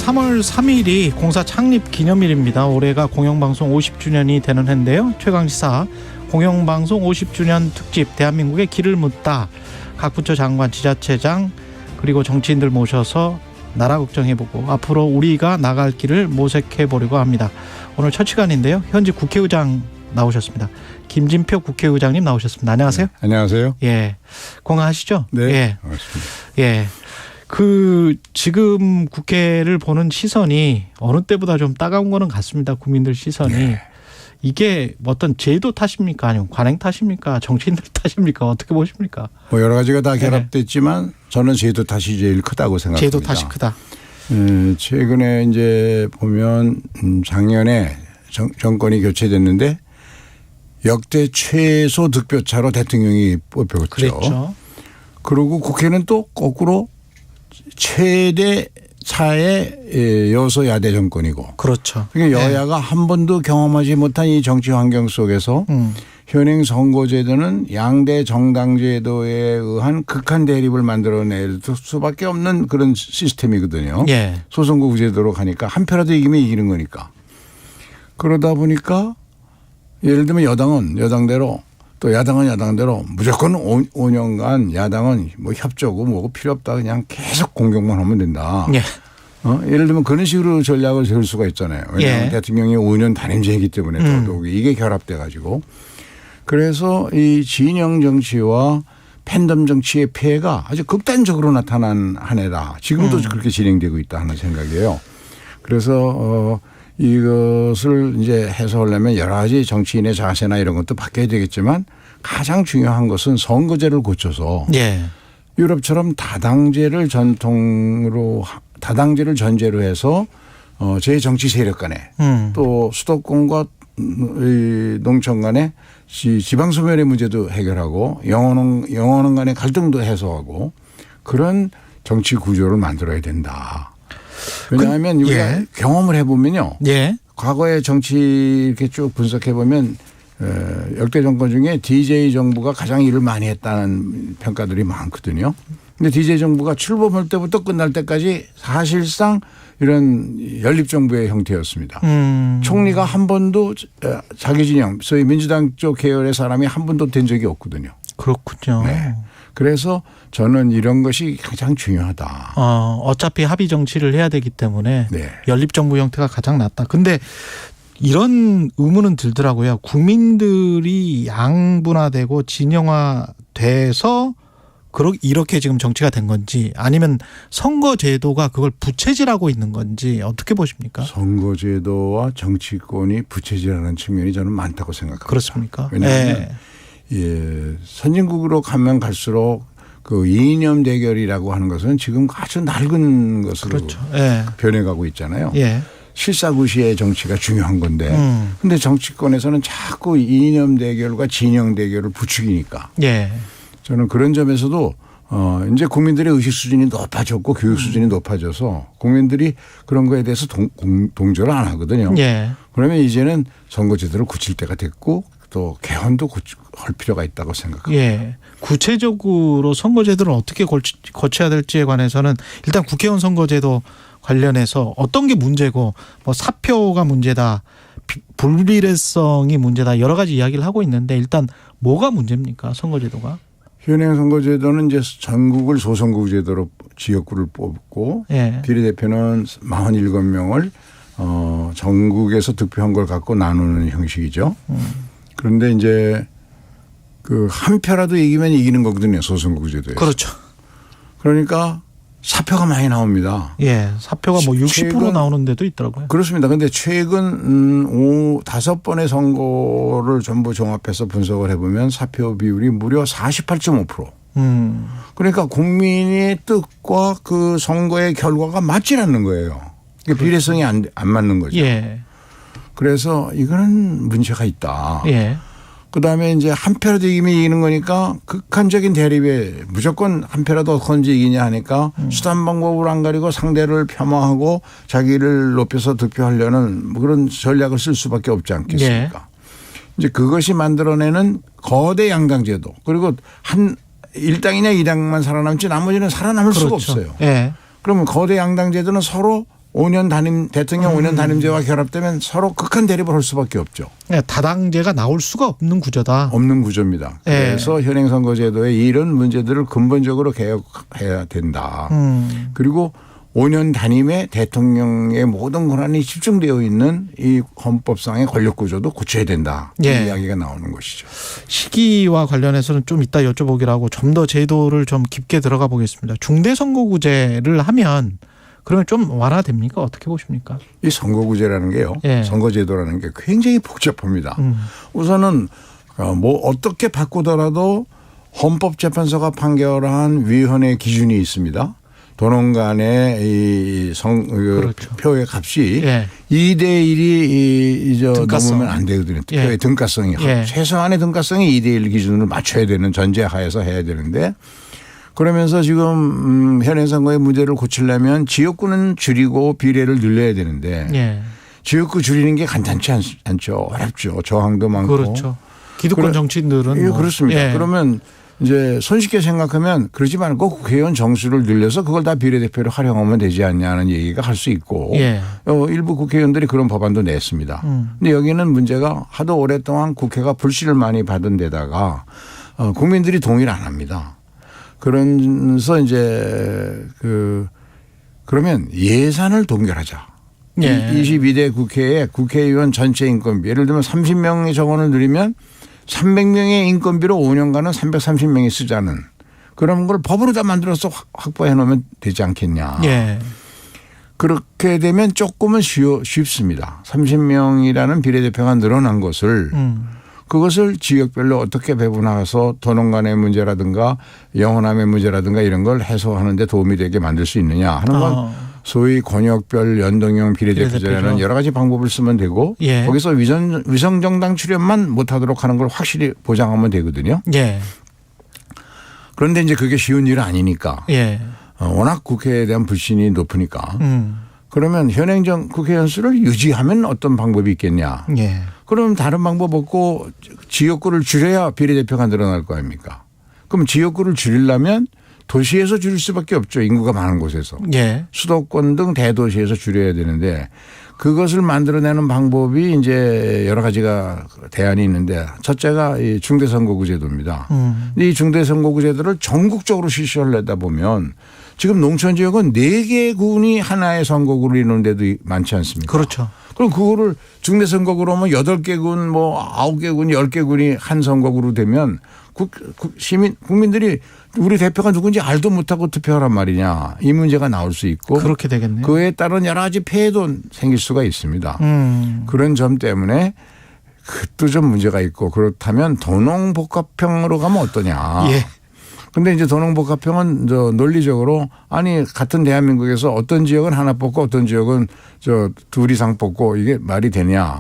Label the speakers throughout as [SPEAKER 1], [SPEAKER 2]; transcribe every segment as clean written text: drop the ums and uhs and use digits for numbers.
[SPEAKER 1] 3월 3일이 공사 창립 기념일입니다. 올해가 공영방송 50주년이 되는 해인데요. 최강시사 공영방송 50주년 특집 대한민국의 길을 묻다. 각 부처 장관, 지자체장 그리고 정치인들 모셔서 나라 걱정해보고 앞으로 우리가 나갈 길을 모색해보려고 합니다. 오늘 첫 시간인데요. 현직 국회의장 나오셨습니다. 김진표 국회의장님 나오셨습니다. 안녕하세요.
[SPEAKER 2] 네, 안녕하세요.
[SPEAKER 1] 예, 건강하시죠?
[SPEAKER 2] 네,
[SPEAKER 1] 예.
[SPEAKER 2] 반갑습니다.
[SPEAKER 1] 예. 지금 국회를 보는 시선이 어느 때보다 좀 따가운 거는 같습니다. 국민들 시선이.
[SPEAKER 2] 네.
[SPEAKER 1] 이게 어떤 제도 탓입니까? 아니면 관행 탓입니까? 정치인들 탓입니까? 어떻게 보십니까?
[SPEAKER 2] 뭐 여러 가지가 다 결합됐지만 저는 제도 탓이 제일 크다고 생각합니다.
[SPEAKER 1] 제도 탓이 크다.
[SPEAKER 2] 최근에 이제 보면 작년에 정권이 교체됐는데 역대 최소 득표차로 대통령이 뽑혔죠.
[SPEAKER 1] 그랬죠.
[SPEAKER 2] 그리고 국회는 또 거꾸로 최대 차의 여소야대 정권이고.
[SPEAKER 1] 그렇죠.
[SPEAKER 2] 그러니까 여야가 한 번도 경험하지 못한 이 정치 환경 속에서 현행 선거제도는 양대 정당제도에 의한 극한 대립을 만들어낼 수밖에 없는 그런 시스템이거든요.
[SPEAKER 1] 예.
[SPEAKER 2] 소선거 구제도로 가니까 한 표라도 이기면 이기는 거니까. 그러다 보니까 예를 들면 여당은 여당대로 또 야당은 야당대로 무조건 5년간 야당은 뭐 협조고 뭐고 필요 없다 그냥 계속 공격만 하면 된다.
[SPEAKER 1] 예.
[SPEAKER 2] 예를 들면 그런 식으로 전략을 세울 수가 있잖아요. 왜냐하면
[SPEAKER 1] 예.
[SPEAKER 2] 대통령이 5년 단임제이기 때문에 더더욱이 이게 결합돼 가지고 그래서 이 진영 정치와 팬덤 정치의 폐해가 아주 극단적으로 나타난 한 해다. 지금도 그렇게 진행되고 있다 하는 생각이에요. 그래서 이것을 이제 해소하려면 여러 가지 정치인의 자세나 이런 것도 바뀌어야 되겠지만 가장 중요한 것은 선거제를 고쳐서
[SPEAKER 1] 예.
[SPEAKER 2] 유럽처럼 다당제를 전제로 해서 제 정치 세력 간에 또 수도권과 농촌 간에 지방 소멸의 문제도 해결하고 영혼원 간의 갈등도 해소하고 그런 정치 구조를 만들어야 된다. 왜냐하면 우리가 경험을 해보면요.
[SPEAKER 1] 예.
[SPEAKER 2] 과거의 정치 이렇게 쭉 분석해 보면 역대 정권 중에 DJ 정부가 가장 일을 많이 했다는 평가들이 많거든요. 근데 DJ 정부가 출범할 때부터 끝날 때까지 사실상 이런 연립정부의 형태였습니다. 총리가 한 번도 자기 진영, 소위 민주당 쪽 계열의 사람이 한 번도 된 적이 없거든요.
[SPEAKER 1] 그렇군요.
[SPEAKER 2] 네. 그래서 저는 이런 것이 가장 중요하다.
[SPEAKER 1] 어차피 합의 정치를 해야 되기 때문에
[SPEAKER 2] 네.
[SPEAKER 1] 연립정부 형태가 가장 낫다. 근데 이런 의문은 들더라고요. 국민들이 양분화되고 진영화돼서 이렇게 지금 정치가 된 건지 아니면 선거제도가 그걸 부채질하고 있는 건지 어떻게 보십니까?
[SPEAKER 2] 선거제도와 정치권이 부채질하는 측면이 저는 많다고 생각합니다.
[SPEAKER 1] 그렇습니까?
[SPEAKER 2] 왜냐하면 선진국으로 가면 갈수록 그 이념 대결이라고 하는 것은 지금 아주 낡은 것으로
[SPEAKER 1] 그렇죠. 예.
[SPEAKER 2] 변해가고 있잖아요.
[SPEAKER 1] 예.
[SPEAKER 2] 실사구시의 정치가 중요한 건데 그런데 정치권에서는 자꾸 이념 대결과 진영 대결을 부추기니까
[SPEAKER 1] 예.
[SPEAKER 2] 저는 그런 점에서도 이제 국민들의 의식 수준이 높아졌고 교육 수준이 높아져서 국민들이 그런 거에 대해서 동조를 안 하거든요.
[SPEAKER 1] 예.
[SPEAKER 2] 그러면 이제는 선거제도를 고칠 때가 됐고 또 개헌도 할 필요가 있다고 생각합니다.
[SPEAKER 1] 예. 구체적으로 선거제도를 어떻게 거쳐야 될지에 관해서는 일단 국회의원 선거제도 관련해서 어떤 게 문제고 뭐 사표가 문제다. 불비례성이 문제다. 여러 가지 이야기를 하고 있는데 일단 뭐가 문제입니까? 선거제도가.
[SPEAKER 2] 현행 선거제도는 이제 전국을 소선거구제도로 지역구를 뽑고
[SPEAKER 1] 예.
[SPEAKER 2] 비례대표는 47명을 전국에서 득표한 걸 갖고 나누는 형식이죠. 그런데 이제 그 한 표라도 이기면 이기는 거거든요. 소선거구제도에.
[SPEAKER 1] 그렇죠.
[SPEAKER 2] 그러니까 사표가 많이 나옵니다.
[SPEAKER 1] 예. 사표가 뭐 60% 나오는 데도 있더라고요.
[SPEAKER 2] 그렇습니다. 그런데 최근 5번의 선거를 전부 종합해서 분석을 해보면 사표 비율이 무려 48.5%. 그러니까 국민의 뜻과 그 선거의 결과가 맞지 않는 거예요. 비례성이 안 맞는 거죠.
[SPEAKER 1] 예.
[SPEAKER 2] 그래서 이거는 문제가 있다.
[SPEAKER 1] 예.
[SPEAKER 2] 그다음에 이제 한 표라도 이기면 이기는 거니까 극한적인 대립에 무조건 한 표라도 어떤지 이기냐 하니까 수단 방법을 안 가리고 상대를 폄하하고 자기를 높여서 득표하려는 뭐 그런 전략을 쓸 수밖에 없지 않겠습니까?
[SPEAKER 1] 예.
[SPEAKER 2] 이제 그것이 만들어내는 거대 양당 제도 그리고 한 1당이냐 2당만 살아남지 나머지는 살아남을
[SPEAKER 1] 그렇죠.
[SPEAKER 2] 수가 없어요.
[SPEAKER 1] 예.
[SPEAKER 2] 그러면 거대 양당 제도는 서로 5년 단임 대통령 5년 단임제와 결합되면 서로 극한 대립을 할 수밖에 없죠.
[SPEAKER 1] 네, 다당제가 나올 수가 없는 구조다.
[SPEAKER 2] 없는 구조입니다.
[SPEAKER 1] 네.
[SPEAKER 2] 그래서 현행 선거제도의 이런 문제들을 근본적으로 개혁해야 된다. 그리고 5년 단임의 대통령의 모든 권한이 집중되어 있는 이 헌법상의 권력 구조도 고쳐야 된다.
[SPEAKER 1] 예.
[SPEAKER 2] 이 이야기가 나오는 것이죠.
[SPEAKER 1] 시기와 관련해서는 좀 이따 여쭤보기로 하고 좀 더 제도를 좀 깊게 들어가 보겠습니다. 중대선거구제를 하면 그러면 좀 완화됩니까? 어떻게 보십니까?
[SPEAKER 2] 이 선거구제라는 게요.
[SPEAKER 1] 예.
[SPEAKER 2] 선거제도라는 게 굉장히 복잡합니다. 우선은 뭐 어떻게 바꾸더라도 헌법재판소가 판결한 위헌의 기준이 있습니다. 도농 간의 이
[SPEAKER 1] 그렇죠.
[SPEAKER 2] 표의 값이
[SPEAKER 1] 예.
[SPEAKER 2] 2대 1이
[SPEAKER 1] 등가성.
[SPEAKER 2] 넘으면 안 되거든요.
[SPEAKER 1] 예.
[SPEAKER 2] 표의 등가성이.
[SPEAKER 1] 예.
[SPEAKER 2] 최소한의 등가성이 2대 1 기준을 맞춰야 되는 전제하에서 해야 되는데 그러면서 지금 현행 선거의 문제를 고치려면 지역구는 줄이고 비례를 늘려야 되는데
[SPEAKER 1] 예.
[SPEAKER 2] 지역구 줄이는 게 간단치 않죠. 어렵죠. 저항도 많고.
[SPEAKER 1] 그렇죠. 기득권 정치인들은
[SPEAKER 2] 예,
[SPEAKER 1] 뭐.
[SPEAKER 2] 그렇습니다.
[SPEAKER 1] 예.
[SPEAKER 2] 그러면 이제 손쉽게 생각하면 그러지 말고 국회의원 정수를 늘려서 그걸 다 비례대표로 활용하면 되지 않냐는 얘기가 할 수 있고
[SPEAKER 1] 예.
[SPEAKER 2] 일부 국회의원들이 그런 법안도 냈습니다. 근데 여기는 문제가 하도 오랫동안 국회가 불씨를 많이 받은 데다가 국민들이 동의를 안 합니다. 그러면서 이제 그러면 예산을 동결하자.
[SPEAKER 1] 예.
[SPEAKER 2] 22대 국회에 국회의원 전체 인건비 예를 들면 30명의 정원을 늘리면 300명의 인건비로 5년간은 330명이 쓰자는 그런 걸 법으로 다 만들어서 확보해 놓으면 되지 않겠냐.
[SPEAKER 1] 예.
[SPEAKER 2] 그렇게 되면 조금은 쉽습니다. 30명이라는 비례대표가 늘어난 것을 그것을 지역별로 어떻게 배분해서 도농 간의 문제라든가 영호남의 문제라든가 이런 걸 해소하는 데 도움이 되게 만들 수 있느냐 하는 건 소위 권역별 연동형 비례대표제라는 여러 가지 방법을 쓰면 되고
[SPEAKER 1] 예.
[SPEAKER 2] 거기서 위성정당 출연만 못하도록 하는 걸 확실히 보장하면 되거든요.
[SPEAKER 1] 예.
[SPEAKER 2] 그런데 이제 그게 쉬운 일은 아니니까
[SPEAKER 1] 예.
[SPEAKER 2] 워낙 국회에 대한 불신이 높으니까 그러면 현행 국회의원 수를 유지하면 어떤 방법이 있겠냐.
[SPEAKER 1] 예.
[SPEAKER 2] 그럼 다른 방법 없고 지역구를 줄여야 비례대표가 늘어날 거 아닙니까. 그럼 지역구를 줄이려면 도시에서 줄일 수밖에 없죠. 인구가 많은 곳에서.
[SPEAKER 1] 예.
[SPEAKER 2] 수도권 등 대도시에서 줄여야 되는데 그것을 만들어내는 방법이 이제 여러 가지가 대안이 있는데 첫째가 이 중대선거구제도입니다. 이 중대선거구제도를 전국적으로 실시하려다 보면 지금 농촌 지역은 4개 군이 하나의 선거구를 이루는 데도 많지 않습니까?
[SPEAKER 1] 그렇죠.
[SPEAKER 2] 그럼 그거를 중대선거구로 하면 8개 군, 뭐 9개 군, 10개 군이 한 선거구로 되면 국민들이 우리 대표가 누군지 알도 못하고 투표하란 말이냐. 이 문제가 나올 수 있고.
[SPEAKER 1] 그렇게 되겠네요.
[SPEAKER 2] 그에 따른 여러 가지 폐해도 생길 수가 있습니다. 그런 점 때문에 그것도 좀 문제가 있고 그렇다면 도농복합형으로 가면 어떠냐.
[SPEAKER 1] 예.
[SPEAKER 2] 근데 이제 도농복합형은 논리적으로 아니 같은 대한민국에서 어떤 지역은 하나 뽑고 어떤 지역은 둘 이상 뽑고 이게 말이 되냐.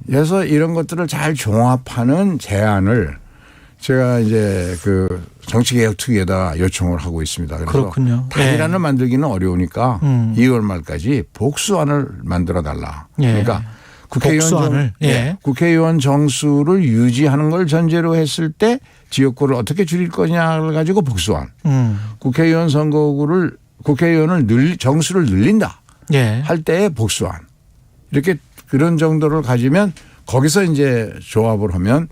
[SPEAKER 2] 그래서 이런 것들을 잘 종합하는 제안을 제가 이제 그 정치개혁특위에다 요청을 하고 있습니다. 그래서
[SPEAKER 1] 그렇군요.
[SPEAKER 2] 단일안을 만들기는 어려우니까 2월 말까지 복수안을 만들어 달라.
[SPEAKER 1] 예.
[SPEAKER 2] 그러니까
[SPEAKER 1] 복수안을. 예.
[SPEAKER 2] 국회의원 정수를 유지하는 걸 전제로 했을 때 지역구를 어떻게 줄일 거냐를 가지고 복수안. 국회의원 선거구를 국회의원을 정수를 늘린다.
[SPEAKER 1] 예.
[SPEAKER 2] 할 때의 복수안. 이렇게 그런 정도를 가지면 거기서 이제 조합을 하면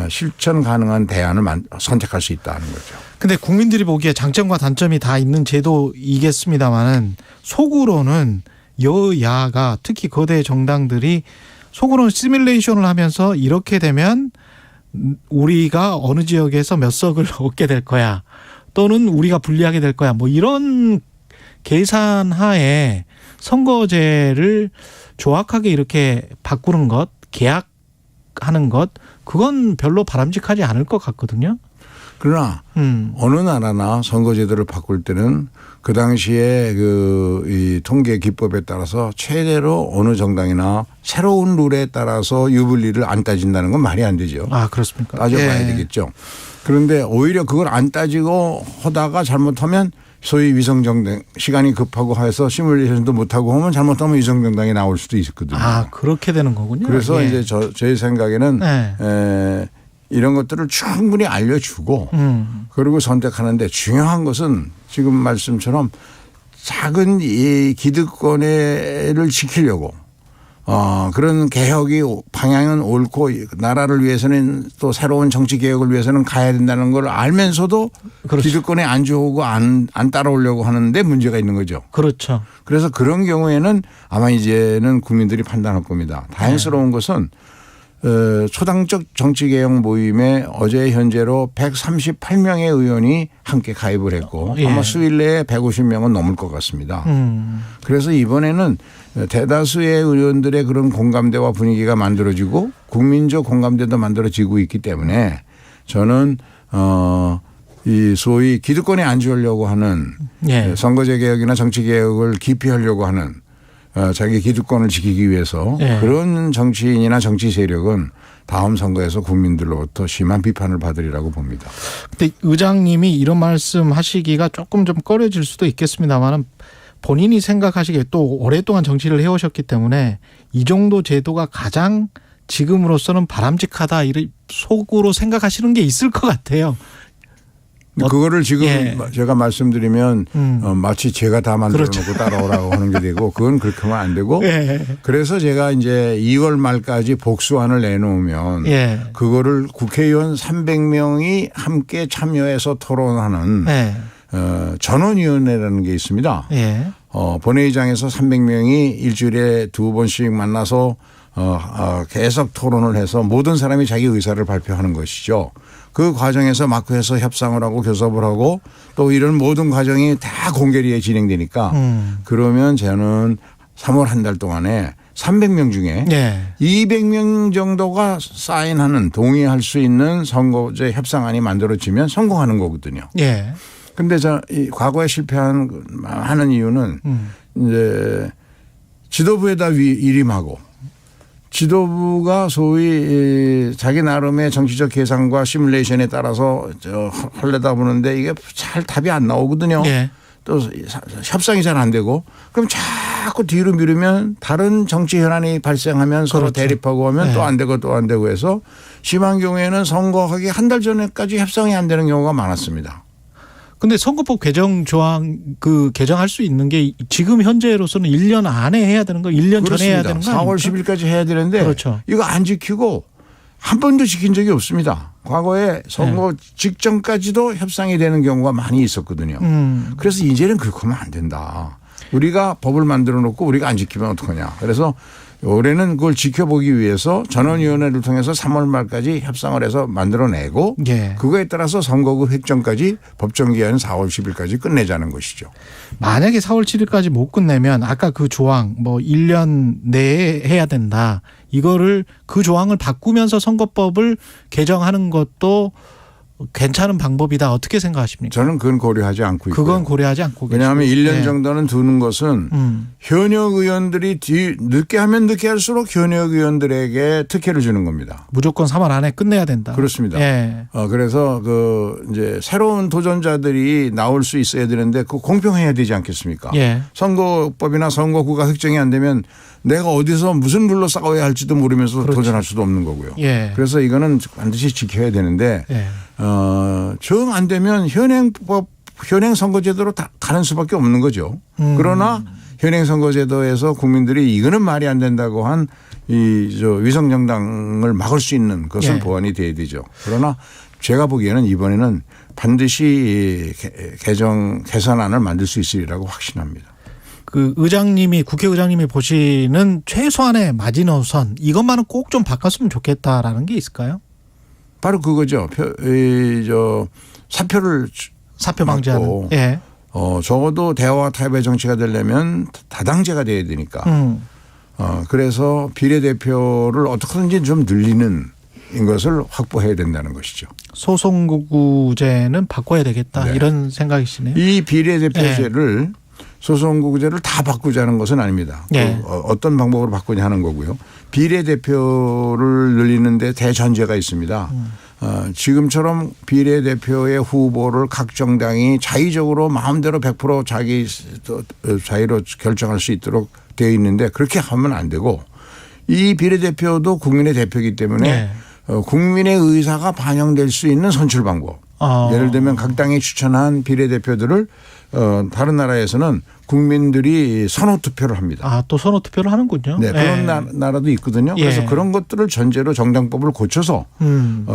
[SPEAKER 2] 실천 가능한 대안을 선택할 수 있다는 거죠.
[SPEAKER 1] 근데 국민들이 보기에 장점과 단점이 다 있는 제도이겠습니다만은 속으로는 여야가 특히 거대 정당들이 속으로는 시뮬레이션을 하면서 이렇게 되면 우리가 어느 지역에서 몇 석을 얻게 될 거야 또는 우리가 불리하게 될 거야 뭐 이런 계산하에 선거제를 조악하게 이렇게 바꾸는 것 계약하는 것 그건 별로 바람직하지 않을 것 같거든요.
[SPEAKER 2] 그러나 어느 나라나 선거제도를 바꿀 때는 그 당시에 이 통계 기법에 따라서 최대로 어느 정당이나 새로운 룰에 따라서 유불리를 안 따진다는 건 말이 안 되죠.
[SPEAKER 1] 아 그렇습니까?
[SPEAKER 2] 따져봐야
[SPEAKER 1] 예.
[SPEAKER 2] 되겠죠. 그런데 오히려 그걸 안 따지고 하다가 잘못하면 소위 위성정당 시간이 급하고 해서 시뮬레이션도 못하고 하면 잘못하면 위성정당이 나올 수도 있거든요.
[SPEAKER 1] 아 그렇게 되는 거군요.
[SPEAKER 2] 그래서
[SPEAKER 1] 예.
[SPEAKER 2] 이제 제 생각에는
[SPEAKER 1] 네.
[SPEAKER 2] 이런 것들을 충분히 알려주고 그리고 선택하는데 중요한 것은 지금 말씀처럼 작은 이 기득권을 지키려고 그런 개혁이 방향은 옳고 나라를 위해서는 또 새로운 정치 개혁을 위해서는 가야 된다는 걸 알면서도
[SPEAKER 1] 그렇죠.
[SPEAKER 2] 기득권에 안 좋고 안 따라오려고 하는데 문제가 있는 거죠.
[SPEAKER 1] 그렇죠.
[SPEAKER 2] 그래서 그런 경우에는 아마 이제는 국민들이 판단할 겁니다. 다행스러운 것은 초당적 정치개혁 모임에 어제 현재로 138명의 의원이 함께 가입을 했고 아마 수일 내에 150명은 넘을 것 같습니다. 그래서 이번에는 대다수의 의원들의 그런 공감대와 분위기가 만들어지고 국민적 공감대도 만들어지고 있기 때문에 저는 이 소위 기득권에 안주하려고 하는 선거제 개혁이나 정치 개혁을 기피하려고 하는 자기 기득권을 지키기 위해서 그런 정치인이나 정치 세력은 다음 선거에서 국민들로부터 심한 비판을 받으리라고 봅니다.
[SPEAKER 1] 근데 의장님이 이런 말씀 하시기가 조금 좀 꺼려질 수도 있겠습니다만 본인이 생각하시기에 또 오랫동안 정치를 해오셨기 때문에 이 정도 제도가 가장 지금으로서는 바람직하다 이런 속으로 생각하시는 게 있을 것 같아요.
[SPEAKER 2] 그거를 지금 제가 말씀드리면 마치 제가 다 만들어 놓고 따라오라고 하는 게 되고 그건 그렇게 하면 안 되고 그래서 제가 이제 2월 말까지 복수안을 내놓으면 그거를 국회의원 300명이 함께 참여해서 토론하는 전원위원회라는 게 있습니다. 본회의장에서 300명이 일주일에 2번씩 만나서 계속 토론을 해서 모든 사람이 자기 의사를 발표하는 것이죠. 그 과정에서 마크에서 협상을 하고 교섭을 하고 또 이런 모든 과정이 다 공개리에 진행되니까 그러면 저는 3월 한 달 동안에 300명 중에 200명 정도가 사인하는 동의할 수 있는 선거제 협상안이 만들어지면 성공하는 거거든요. 그런데 이 과거에 실패하는 이유는 이제 지도부에다 위임하고 지도부가 소위 자기 나름의 정치적 계산과 시뮬레이션에 따라서 하려다 보는데 이게 잘 답이 안 나오거든요. 또 협상이 잘 안 되고 그럼 자꾸 뒤로 미루면 다른 정치 현안이 발생하면 서로 대립하고 하면 또 안 되고 또 안 되고 해서 심한 경우에는 선거하기 한 달 전에까지 협상이 안 되는 경우가 많았습니다.
[SPEAKER 1] 근데 선거법 개정 조항 개정할 수 있는 게 지금 현재로서는 1년 안에 해야 되는 거 1년 전에 해야 되는 거
[SPEAKER 2] 4월 10일까지 해야 되는데 이거 안 지키고 한 번도 지킨 적이 없습니다. 과거에 선거 직전까지도 협상이 되는 경우가 많이 있었거든요. 그래서 이제는 그렇게 하면 안 된다. 우리가 법을 만들어 놓고 우리가 안 지키면 어떡하냐. 그래서 올해는 그걸 지켜보기 위해서 전원위원회를 통해서 3월 말까지 협상을 해서 만들어내고 그거에 따라서 선거구 획정까지 법정 기한은 4월 10일까지 끝내자는 것이죠.
[SPEAKER 1] 만약에 4월 7일까지 못 끝내면 아까 그 조항 1년 내에 해야 된다. 이거를 그 조항을 바꾸면서 선거법을 개정하는 것도 괜찮은 방법이다. 어떻게 생각하십니까?
[SPEAKER 2] 저는 그건 고려하지 않고 있고요.
[SPEAKER 1] 그건 고려하지 않고
[SPEAKER 2] 왜냐하면 1년 정도는 두는 것은 현역 의원들이 늦게 하면 늦게 할수록 현역 의원들에게 특혜를 주는 겁니다.
[SPEAKER 1] 무조건 3월 안에 끝내야 된다.
[SPEAKER 2] 그렇습니다. 그래서 이제 새로운 도전자들이 나올 수 있어야 되는데 그 공평해야 되지 않겠습니까? 선거법이나 선거구가 정 안 되면 내가 어디서 무슨 룰로 싸워야 할지도 모르면서 도전할 수도 없는 거고요. 그래서 이거는 반드시 지켜야 되는데 정 안 되면 현행 선거제도로 가는 수밖에 없는 거죠. 그러나 현행 선거제도에서 국민들이 이거는 말이 안 된다고 한 위성정당을 막을 수 있는 것은 보완이 돼야 되죠. 그러나 제가 보기에는 이번에는 반드시 개선안을 만들 수 있으리라고 확신합니다.
[SPEAKER 1] 국회의장님이 보시는 최소한의 마지노선 이것만은 꼭 좀 바꿨으면 좋겠다라는 게 있을까요?
[SPEAKER 2] 바로 그거죠. 사표 방지하는. 적어도 대화와 타협의 정치가 되려면 다당제가 돼야 되니까. 그래서 비례대표를 어떻게든지 좀 늘리는 것을 확보해야 된다는 것이죠.
[SPEAKER 1] 소선거구제는 바꿔야 되겠다. 이런 생각이시네요.
[SPEAKER 2] 이 비례대표제를 소선거구제를 다 바꾸자는 것은 아닙니다. 어떤 방법으로 바꾸냐 하는 거고요. 비례대표를 늘리는데 대전제가 있습니다. 지금처럼 비례대표의 후보를 각 정당이 자의적으로 마음대로 100% 자유로 결정할 수 있도록 되어 있는데 그렇게 하면 안 되고 이 비례대표도 국민의 대표이기 때문에 국민의 의사가 반영될 수 있는 선출 방법. 예를 들면 각 당이 추천한 비례대표들을 다른 나라에서는 국민들이 선호 투표를 합니다.
[SPEAKER 1] 아, 또 선호 투표를 하는군요.
[SPEAKER 2] 네, 그런 나라도 있거든요. 그래서
[SPEAKER 1] 예.
[SPEAKER 2] 그런 것들을 전제로 정당법을 고쳐서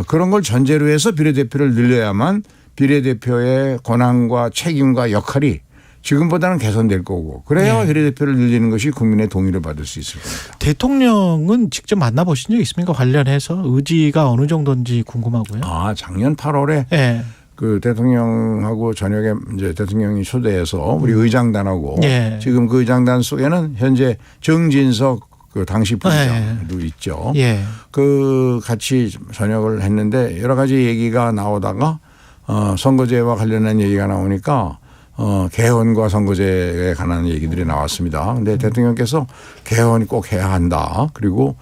[SPEAKER 2] 그런 걸 전제로 해서 비례대표를 늘려야만 비례대표의 권한과 책임과 역할이 지금보다는 개선될 거고 그래야 비례대표를 늘리는 것이 국민의 동의를 받을 수 있을 겁니다.
[SPEAKER 1] 대통령은 직접 만나보신 적 있습니까? 관련해서 의지가 어느 정도인지 궁금하고요.
[SPEAKER 2] 아, 작년 8월에
[SPEAKER 1] 예.
[SPEAKER 2] 그 대통령하고 저녁에 이제 대통령이 초대해서 우리 의장단하고
[SPEAKER 1] 예.
[SPEAKER 2] 지금 그 의장단 속에는 현재 정진석 그 당시 부의장도 있죠.
[SPEAKER 1] 예.
[SPEAKER 2] 그 같이 저녁을 했는데 여러 가지 얘기가 나오다가 선거제와 관련한 얘기가 나오니까 개헌과 선거제에 관한 얘기들이 나왔습니다. 근데 대통령께서 개헌이 꼭 해야 한다. 그리고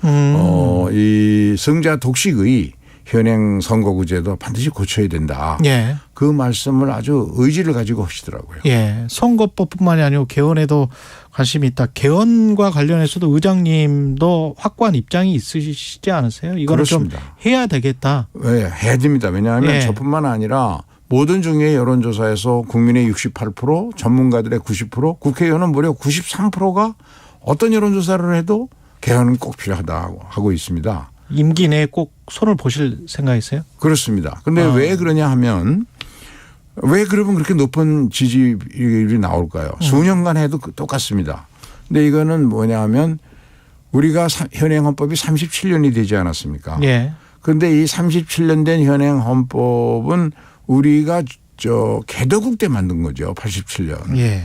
[SPEAKER 2] 이 승자 독식의 현행 선거구제도 반드시 고쳐야 된다.
[SPEAKER 1] 예.
[SPEAKER 2] 그 말씀을 아주 의지를 가지고 하시더라고요.
[SPEAKER 1] 예. 선거법뿐만이 아니고 개헌에도 관심이 있다. 개헌과 관련해서도 의장님도 확고한 입장이 있으시지 않으세요? 이거는 좀 해야 되겠다.
[SPEAKER 2] 네, 해야 됩니다. 왜냐하면
[SPEAKER 1] 예.
[SPEAKER 2] 저뿐만 아니라 모든 중에 여론조사에서 국민의 68%, 전문가들의 90%, 국회의원은 무려 93%가 어떤 여론조사를 해도 개헌은 꼭 필요하다고 하고 있습니다.
[SPEAKER 1] 임기 내에 꼭 손을 보실 생각이세요?
[SPEAKER 2] 그렇습니다. 그런데 왜 그러냐 하면 왜 그러면 그렇게 높은 지지율이 나올까요? 수년간 해도 똑같습니다. 근데 이거는 뭐냐 하면 우리가 현행 헌법이 37년이 되지 않았습니까?
[SPEAKER 1] 예.
[SPEAKER 2] 그런데 이 37년 된 현행 헌법은 우리가 개도국 때 만든 거죠. 87년.
[SPEAKER 1] 예.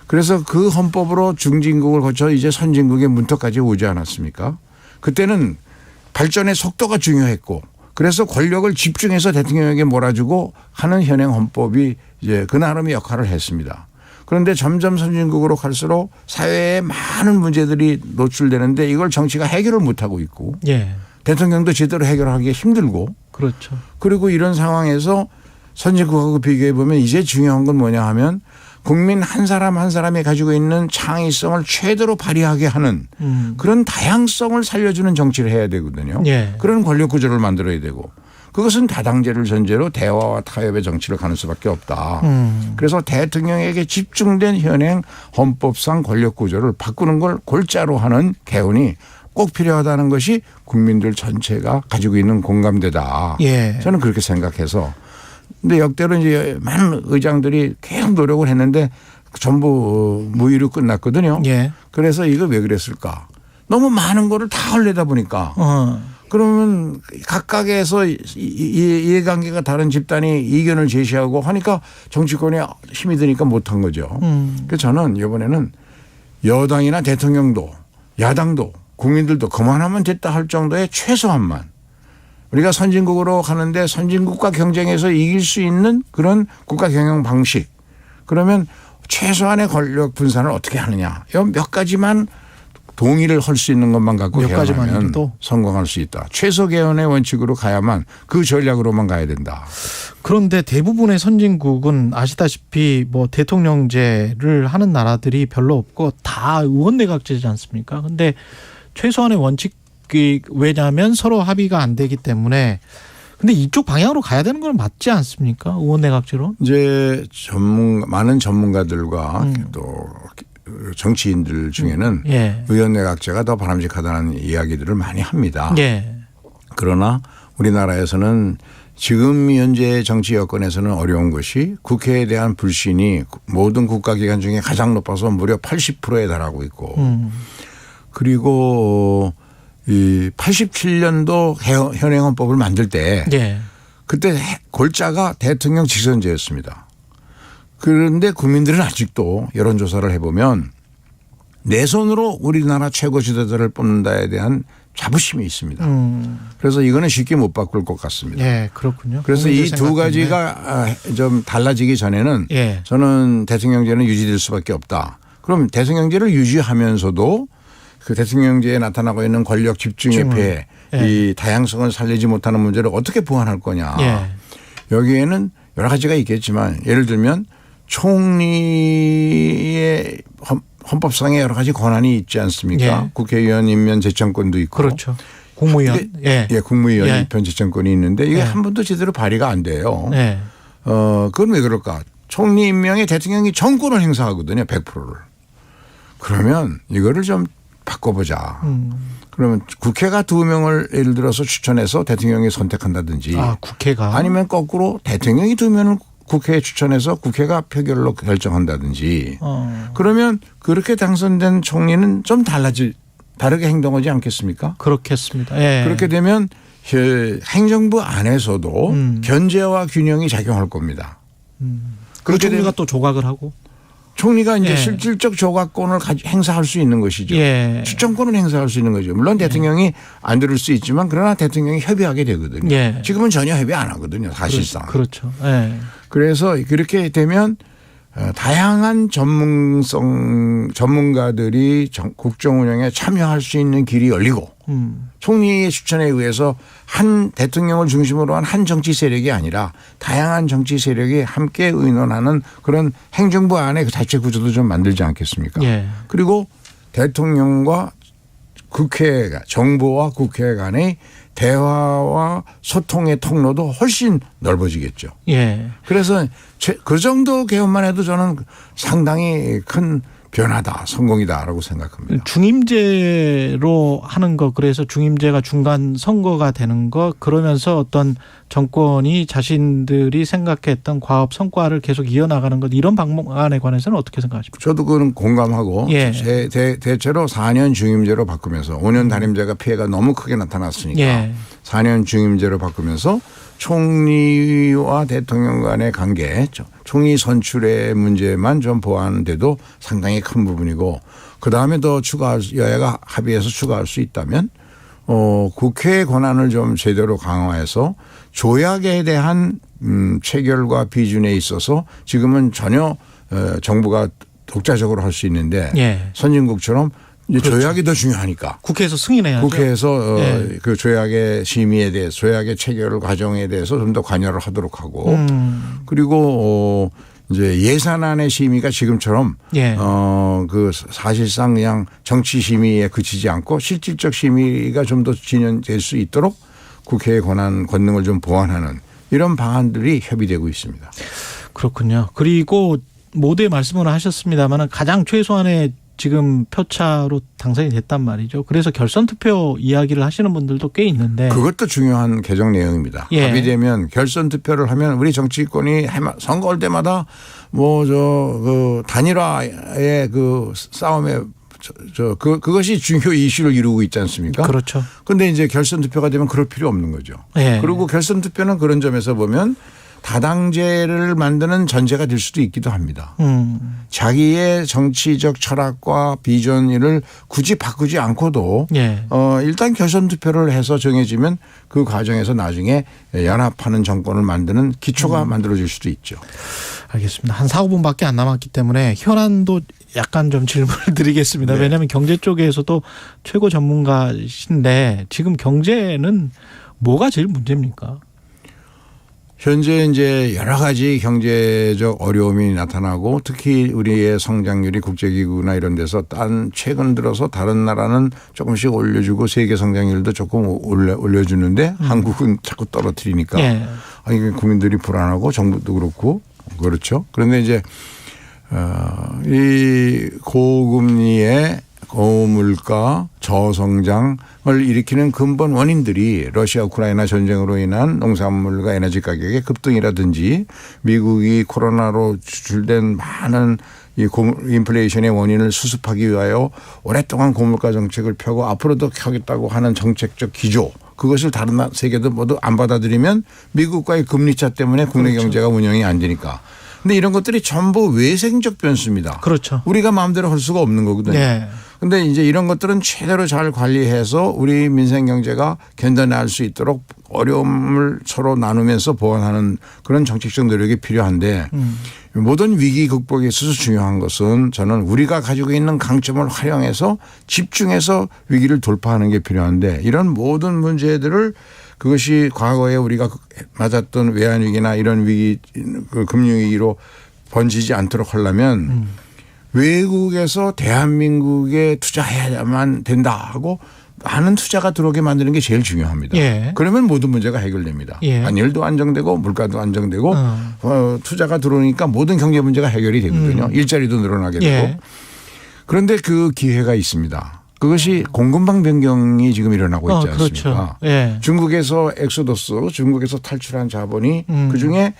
[SPEAKER 2] 그래서 그 헌법으로 중진국을 거쳐 이제 선진국의 문턱까지 오지 않았습니까? 그때는 발전의 속도가 중요했고 그래서 권력을 집중해서 대통령에게 몰아주고 하는 현행 헌법이 이제 그 나름의 역할을 했습니다. 그런데 점점 선진국으로 갈수록 사회에 많은 문제들이 노출되는데 이걸 정치가 해결을 못하고 있고
[SPEAKER 1] 예.
[SPEAKER 2] 대통령도 제대로 해결하기 힘들고
[SPEAKER 1] 그렇죠.
[SPEAKER 2] 그리고 이런 상황에서 선진국하고 비교해 보면 이제 중요한 건 뭐냐 하면 국민 한 사람 한 사람이 가지고 있는 창의성을 최대로 발휘하게 하는 그런 다양성을 살려주는 정치를 해야 되거든요.
[SPEAKER 1] 예.
[SPEAKER 2] 그런 권력 구조를 만들어야 되고 그것은 다당제를 전제로 대화와 타협의 정치를 가는 수밖에 없다. 그래서 대통령에게 집중된 현행 헌법상 권력 구조를 바꾸는 걸 골자로 하는 개헌이 꼭 필요하다는 것이 국민들 전체가 가지고 있는 공감대다.
[SPEAKER 1] 예.
[SPEAKER 2] 저는 그렇게 생각해서 근데 역대로 이제 많은 의장들이 계속 노력을 했는데 전부 무의로 끝났거든요.
[SPEAKER 1] 예.
[SPEAKER 2] 그래서 이거 왜 그랬을까? 너무 많은 거를 다 하려다 보니까 그러면 각각에서 이해관계가 다른 집단이 이견을 제시하고 하니까 정치권이 힘이 드니까 못한 거죠. 그래서 저는 이번에는 여당이나 대통령도 야당도 국민들도 그만하면 됐다 할 정도의 최소한만 우리가 선진국으로 가는데 선진국과 경쟁해서 이길 수 있는 그런 국가 경영 방식. 그러면 최소한의 권력 분산을 어떻게 하느냐. 이 몇 가지만 동의를 할 수 있는 것만 갖고 개헌하면 성공할 수 있다. 최소 개헌의 원칙으로 가야만 그 전략으로만 가야 된다.
[SPEAKER 1] 그런데 대부분의 선진국은 아시다시피 뭐 대통령제를 하는 나라들이 별로 없고 다 의원내각제지 않습니까? 그런데 최소한의 원칙 왜냐하면 서로 합의가 안 되기 때문에 근데 이쪽 방향으로 가야 되는 건 맞지 않습니까? 의원내각제로?
[SPEAKER 2] 이제 많은 전문가들과 또 정치인들 중에는
[SPEAKER 1] 예.
[SPEAKER 2] 의원내각제가 더 바람직하다는 이야기들을 많이 합니다.
[SPEAKER 1] 예.
[SPEAKER 2] 그러나 우리나라에서는 지금 현재 정치 여건에서는 어려운 것이 국회에 대한 불신이 모든 국가기관 중에 가장 높아서 무려 80%에 달하고 있고 그리고 이 87년도 현행 헌법을 만들 때
[SPEAKER 1] 예.
[SPEAKER 2] 그때 골자가 대통령 직선제였습니다. 그런데 국민들은 아직도 여론조사를 해보면 내 손으로 우리나라 최고 지도자를 뽑는다에 대한 자부심이 있습니다. 그래서 이거는 쉽게 못 바꿀 것 같습니다.
[SPEAKER 1] 예, 그렇군요.
[SPEAKER 2] 그래서 이 두 가지가 좀 달라지기 전에는
[SPEAKER 1] 예.
[SPEAKER 2] 저는 대통령제는 유지될 수밖에 없다. 그럼 대통령제를 유지하면서도 그 대통령제에 나타나고 있는 권력 집중의 폐해,
[SPEAKER 1] 예.
[SPEAKER 2] 이 다양성을 살리지 못하는 문제를 어떻게 보완할 거냐.
[SPEAKER 1] 예.
[SPEAKER 2] 여기에는 여러 가지가 있겠지만 예를 들면 총리의 헌법상의 여러 가지 권한이 있지 않습니까?
[SPEAKER 1] 예.
[SPEAKER 2] 국회의원 임면 제청권도 있고.
[SPEAKER 1] 그렇죠. 국무위원.
[SPEAKER 2] 예, 국무위원
[SPEAKER 1] 예.
[SPEAKER 2] 입현 제청권이 있는데 이게
[SPEAKER 1] 예.
[SPEAKER 2] 한 번도 제대로 발의가 안 돼요.
[SPEAKER 1] 예.
[SPEAKER 2] 그건 왜 그럴까? 총리 임명에 대통령이 정권을 행사하거든요. 100%를. 그러면 이거를 좀 바꿔보자. 그러면 국회가 2명을 예를 들어서 추천해서 대통령이 선택한다든지.
[SPEAKER 1] 국회가.
[SPEAKER 2] 아니면 거꾸로 대통령이 2명을 국회에 추천해서 국회가 표결로 결정한다든지. 그러면 그렇게 당선된 총리는 좀 다르게 행동하지 않겠습니까?
[SPEAKER 1] 그렇겠습니다. 예.
[SPEAKER 2] 그렇게 되면 행정부 안에서도 견제와 균형이 작용할 겁니다.
[SPEAKER 1] 그 총리가 또 조각을 하고.
[SPEAKER 2] 총리가 이제
[SPEAKER 1] 예.
[SPEAKER 2] 실질적 조각권을 행사할 수 있는 것이죠.
[SPEAKER 1] 예.
[SPEAKER 2] 추천권을 행사할 수 있는 거죠. 물론 대통령이 안 들을 수 있지만 그러나 대통령이 협의하게 되거든요.
[SPEAKER 1] 예.
[SPEAKER 2] 지금은 전혀 협의 안 하거든요. 사실상.
[SPEAKER 1] 그렇죠. 예.
[SPEAKER 2] 그래서 그렇게 되면 다양한 전문가들이 국정 운영에 참여할 수 있는 길이 열리고 총리의 추천에 의해서 한 대통령을 중심으로 한 정치 세력이 아니라 다양한 정치 세력이 함께 의논하는 그런 행정부 안에 그 자체 구조도 좀 만들지 않겠습니까?
[SPEAKER 1] 예.
[SPEAKER 2] 그리고 대통령과 국회가 정부와 국회 간의 대화와 소통의 통로도 훨씬 넓어지겠죠.
[SPEAKER 1] 예.
[SPEAKER 2] 그래서 그 정도 개헌만 해도 저는 상당히 큰 변화다, 성공이다라고 생각합니다.
[SPEAKER 1] 중임제로 하는 거, 그래서 중임제가 중간 선거가 되는 거, 그러면서 어떤 정권이 자신들이 생각했던 과업 성과를 계속 이어나가는 것, 이런 방안에 관해서는 어떻게 생각하십니까?
[SPEAKER 2] 저도 그건 공감하고
[SPEAKER 1] 예.
[SPEAKER 2] 대체로 4년 중임제로 바꾸면서 5년 단임제가 피해가 너무 크게 나타났으니까
[SPEAKER 1] 예.
[SPEAKER 2] 4년 중임제로 바꾸면서 총리와 대통령 간의 관계, 총리 선출의 문제만 좀 보완돼도 상당히 큰 부분이고 그다음에 더 여야가 합의해서 추가할 수 있다면 국회의 권한을 좀 제대로 강화해서 조약에 대한 체결과 비준에 있어서 지금은 전혀 정부가 독자적으로 할 수 있는데
[SPEAKER 1] 예.
[SPEAKER 2] 선진국처럼 이제
[SPEAKER 1] 그렇죠.
[SPEAKER 2] 조약이 더 중요하니까.
[SPEAKER 1] 국회에서 승인해야죠.
[SPEAKER 2] 국회에서
[SPEAKER 1] 예.
[SPEAKER 2] 그 조약의 심의에 대해서 조약의 체결 과정에 대해서 좀 더 관여를 하도록 하고 그리고 이제 예산안의 심의가 지금처럼
[SPEAKER 1] 예.
[SPEAKER 2] 그 사실상 그냥 정치 심의에 그치지 않고 실질적 심의가 좀 더 진행될 수 있도록 국회의 권능을 좀 보완하는 이런 방안들이 협의되고 있습니다.
[SPEAKER 1] 그렇군요. 그리고 모두의 말씀을 하셨습니다만 가장 최소한의 지금 표차로 당선이 됐단 말이죠. 그래서 결선 투표 이야기를 하시는 분들도 꽤 있는데
[SPEAKER 2] 그것도 중요한 개정 내용입니다.
[SPEAKER 1] 예.
[SPEAKER 2] 합의되면 결선 투표를 하면 우리 정치권이 선거할 때마다 그 단일화의 그 싸움에 그것이 중요 이슈를 이루고 있지 않습니까?
[SPEAKER 1] 그렇죠.
[SPEAKER 2] 그런데 이제 결선 투표가 되면 그럴 필요 없는 거죠.
[SPEAKER 1] 예.
[SPEAKER 2] 그리고 결선 투표는 그런 점에서 보면 다당제를 만드는 전제가 될 수도 있기도 합니다. 자기의 정치적 철학과 비전을 굳이 바꾸지 않고도
[SPEAKER 1] 예.
[SPEAKER 2] 일단 결선 투표를 해서 정해지면 그 과정에서 나중에 연합하는 정권을 만드는 기초가 만들어질 수도 있죠.
[SPEAKER 1] 알겠습니다. 한 4, 5분밖에 안 남았기 때문에 현안도 약간 좀 질문을 드리겠습니다.
[SPEAKER 2] 네.
[SPEAKER 1] 왜냐하면 경제 쪽에서도 최고 전문가신데 지금 경제는 뭐가 제일 문제입니까?
[SPEAKER 2] 현재 이제 여러 가지 경제적 어려움이 나타나고 특히 우리의 성장률이 국제기구나 이런 데서 최근 들어서 다른 나라는 조금씩 올려주고 세계 성장률도 조금 올려주는데 한국은 자꾸 떨어뜨리니까
[SPEAKER 1] 예.
[SPEAKER 2] 국민들이 불안하고 정부도 그렇고 그렇죠. 그런데 이제 이 고금리의 고물가 저성장을 일으키는 근본 원인들이 러시아 우크라이나 전쟁으로 인한 농산물과 에너지 가격의 급등이라든지 미국이 코로나로 추출된 많은 이 인플레이션의 원인을 수습하기 위하여 오랫동안 고물가 정책을 펴고 앞으로도 펴겠다고 하는 정책적 기조 그것을 다른 세계도 모두 안 받아들이면 미국과의 금리차 때문에 국내
[SPEAKER 1] 그렇죠.
[SPEAKER 2] 경제가 운영이 안 되니까. 근데 이런 것들이 전부 외생적 변수입니다.
[SPEAKER 1] 그렇죠.
[SPEAKER 2] 우리가 마음대로 할 수가 없는 거거든요.
[SPEAKER 1] 네.
[SPEAKER 2] 그런데 이제 이런 것들은 최대로 잘 관리해서 우리 민생 경제가 견뎌낼 수 있도록 어려움을 서로 나누면서 보완하는 그런 정책적 노력이 필요한데 모든 위기 극복에 있어서 중요한 것은 저는 우리가 가지고 있는 강점을 활용해서 집중해서 위기를 돌파하는 게 필요한데 이런 모든 문제들을 그것이 과거에 우리가 맞았던 외환위기나 이런 위기, 금융위기로 번지지 않도록 하려면 외국에서 대한민국에 투자해야만 된다 하고 많은 투자가 들어오게 만드는 게 제일 중요합니다.
[SPEAKER 1] 예.
[SPEAKER 2] 그러면 모든 문제가 해결됩니다.
[SPEAKER 1] 예.
[SPEAKER 2] 환율도 안정되고 물가도 안정되고 투자가 들어오니까 모든 경제 문제가 해결이 되거든요. 일자리도 늘어나게 되고.
[SPEAKER 1] 예.
[SPEAKER 2] 그런데 그 기회가 있습니다. 그것이 공급망 변경이 지금 일어나고 있지 않습니까?
[SPEAKER 1] 그렇죠. 예.
[SPEAKER 2] 중국에서 엑소더스, 중국에서 탈출한 자본이 그중에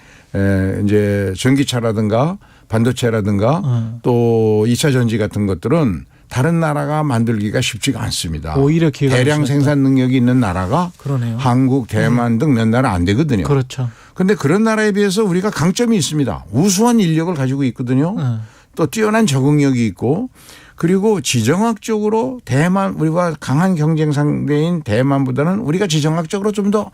[SPEAKER 2] 이제 전기차라든가 반도체라든가 또 2차 전지 같은 것들은 다른 나라가 만들기가 쉽지가 않습니다.
[SPEAKER 1] 오히려 기회가
[SPEAKER 2] 대량 생산 능력이 있는 나라가
[SPEAKER 1] 그러네요.
[SPEAKER 2] 한국, 대만 등 몇 나라 안 되거든요.
[SPEAKER 1] 그렇죠.
[SPEAKER 2] 그런데 그런 나라에 비해서 우리가 강점이 있습니다. 우수한 인력을 가지고 있거든요. 또 뛰어난 적응력이 있고 그리고 지정학적으로 대만 우리가 강한 경쟁 상대인 대만보다는 우리가 지정학적으로 좀 더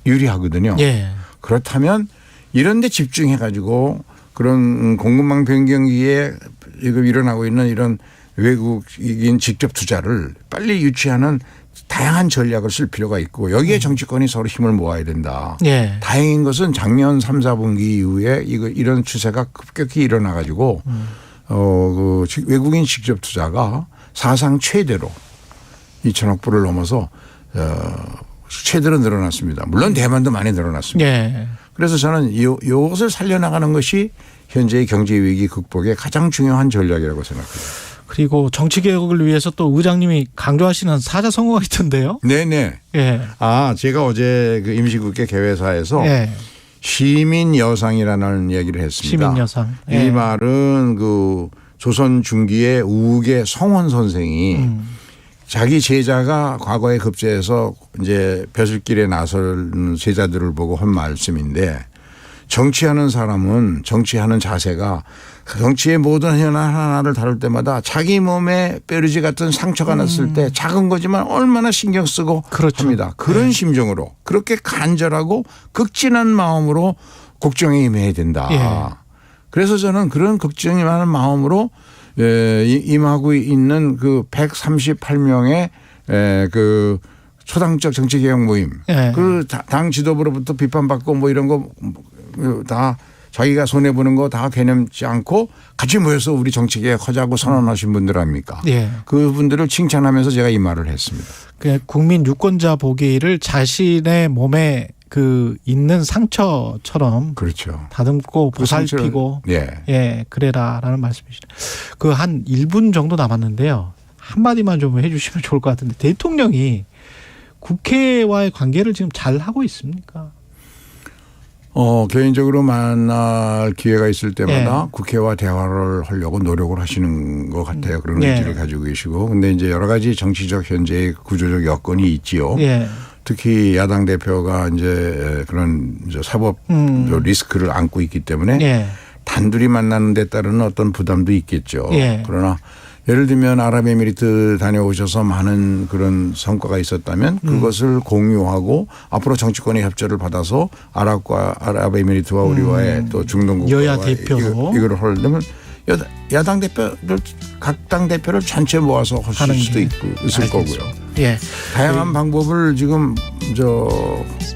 [SPEAKER 2] 유리하거든요.
[SPEAKER 1] 예.
[SPEAKER 2] 그렇다면 이런 데 집중해 가지고 그런 공급망 변경기에 지금 일어나고 있는 이런 외국인 직접 투자를 빨리 유치하는 다양한 전략을 쓸 필요가 있고 여기에 정치권이 서로 힘을 모아야 된다.
[SPEAKER 1] 예.
[SPEAKER 2] 다행인 것은 작년 3, 4분기 이후에 이런 추세가 급격히 일어나 가지고 그 외국인 직접 투자가 사상 최대로 2천억 불을 넘어서 최대로 늘어났습니다. 물론 대만도 많이 늘어났습니다.
[SPEAKER 1] 예.
[SPEAKER 2] 그래서 저는 이것을 살려나가는 것이 현재의 경제 위기 극복의 가장 중요한 전략이라고 생각합니다.
[SPEAKER 1] 그리고 정치 개혁을 위해서 또 의장님이 강조하시는 사자성어가 있던데요.
[SPEAKER 2] 네네.
[SPEAKER 1] 예.
[SPEAKER 2] 제가 어제 그 임시국회 개회사에서
[SPEAKER 1] 예.
[SPEAKER 2] 시민 여상이라는 얘기를 했습니다.
[SPEAKER 1] 시민 여상.
[SPEAKER 2] 이 말은 그 조선 중기의 우계 성원 선생이 자기 제자가 과거에 급제해서 이제 벼슬길에 나설 제자들을 보고 한 말씀인데 정치하는 사람은 정치하는 자세가 정치의 모든 현안 하나를 다룰 때마다 자기 몸에 뼈르지 같은 상처가 났을 때 작은 거지만 얼마나 신경 쓰고
[SPEAKER 1] 그렇죠.
[SPEAKER 2] 합니다. 그런 심정으로 그렇게 간절하고 극진한 마음으로 국정에 임해야 된다.
[SPEAKER 1] 예.
[SPEAKER 2] 그래서 저는 그런 극진히 많은 마음으로 임하고 있는 그 138명의 그 초당적 정치개혁 모임.
[SPEAKER 1] 예.
[SPEAKER 2] 그 당 지도부로부터 비판받고 뭐 이런 거 다 자기가 손해보는 거 다 개념지 않고 같이 모여서 우리 정치개혁 하자고 선언하신 분들 아닙니까?
[SPEAKER 1] 예.
[SPEAKER 2] 그분들을 칭찬하면서 제가 이 말을 했습니다.
[SPEAKER 1] 그 국민 유권자 보기를 자신의 몸에 그 있는 상처처럼
[SPEAKER 2] 그렇죠.
[SPEAKER 1] 다듬고
[SPEAKER 2] 그 상처를,
[SPEAKER 1] 보살피고
[SPEAKER 2] 예.
[SPEAKER 1] 예, 그래라라는 말씀이시죠. 그 한 1분 정도 남았는데요. 한마디만 좀 해 주시면 좋을 것 같은데 대통령이 국회와의 관계를 지금 잘 하고 있습니까?
[SPEAKER 2] 개인적으로 만날 기회가 있을 때마다
[SPEAKER 1] 예.
[SPEAKER 2] 국회와 대화를 하려고 노력을 하시는 것 같아요. 그런 의지를 가지고 계시고. 근데 이제 여러 가지 정치적 현재의 구조적 여건이 있지요.
[SPEAKER 1] 예.
[SPEAKER 2] 특히 야당 대표가 이제 그런 이제 사법 리스크를 안고 있기 때문에
[SPEAKER 1] 예.
[SPEAKER 2] 단둘이 만나는 데 따른 어떤 부담도 있겠죠.
[SPEAKER 1] 예.
[SPEAKER 2] 그러나 예를 들면 아랍에미리트 다녀오셔서 많은 그런 성과가 있었다면 그것을 공유하고 앞으로 정치권의 협조를 받아서 아랍에미리트와 우리와의 또 중동 국가와
[SPEAKER 1] 여야 대표로
[SPEAKER 2] 이걸 하려면 야당 대표를 각 당 대표를 전체 모아서 하실 수도 있을
[SPEAKER 1] 알겠습니다.
[SPEAKER 2] 거고요.
[SPEAKER 1] 예.
[SPEAKER 2] 다양한 방법을 지금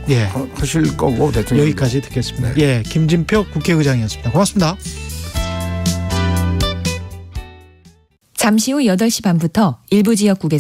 [SPEAKER 1] 예.
[SPEAKER 2] 하실 거고 대통령
[SPEAKER 1] 여기까지 듣겠습니다.
[SPEAKER 2] 네.
[SPEAKER 1] 예, 김진표 국회의장이었습니다. 고맙습니다.
[SPEAKER 3] 잠시 후 8시 반부터 일부 지역국에서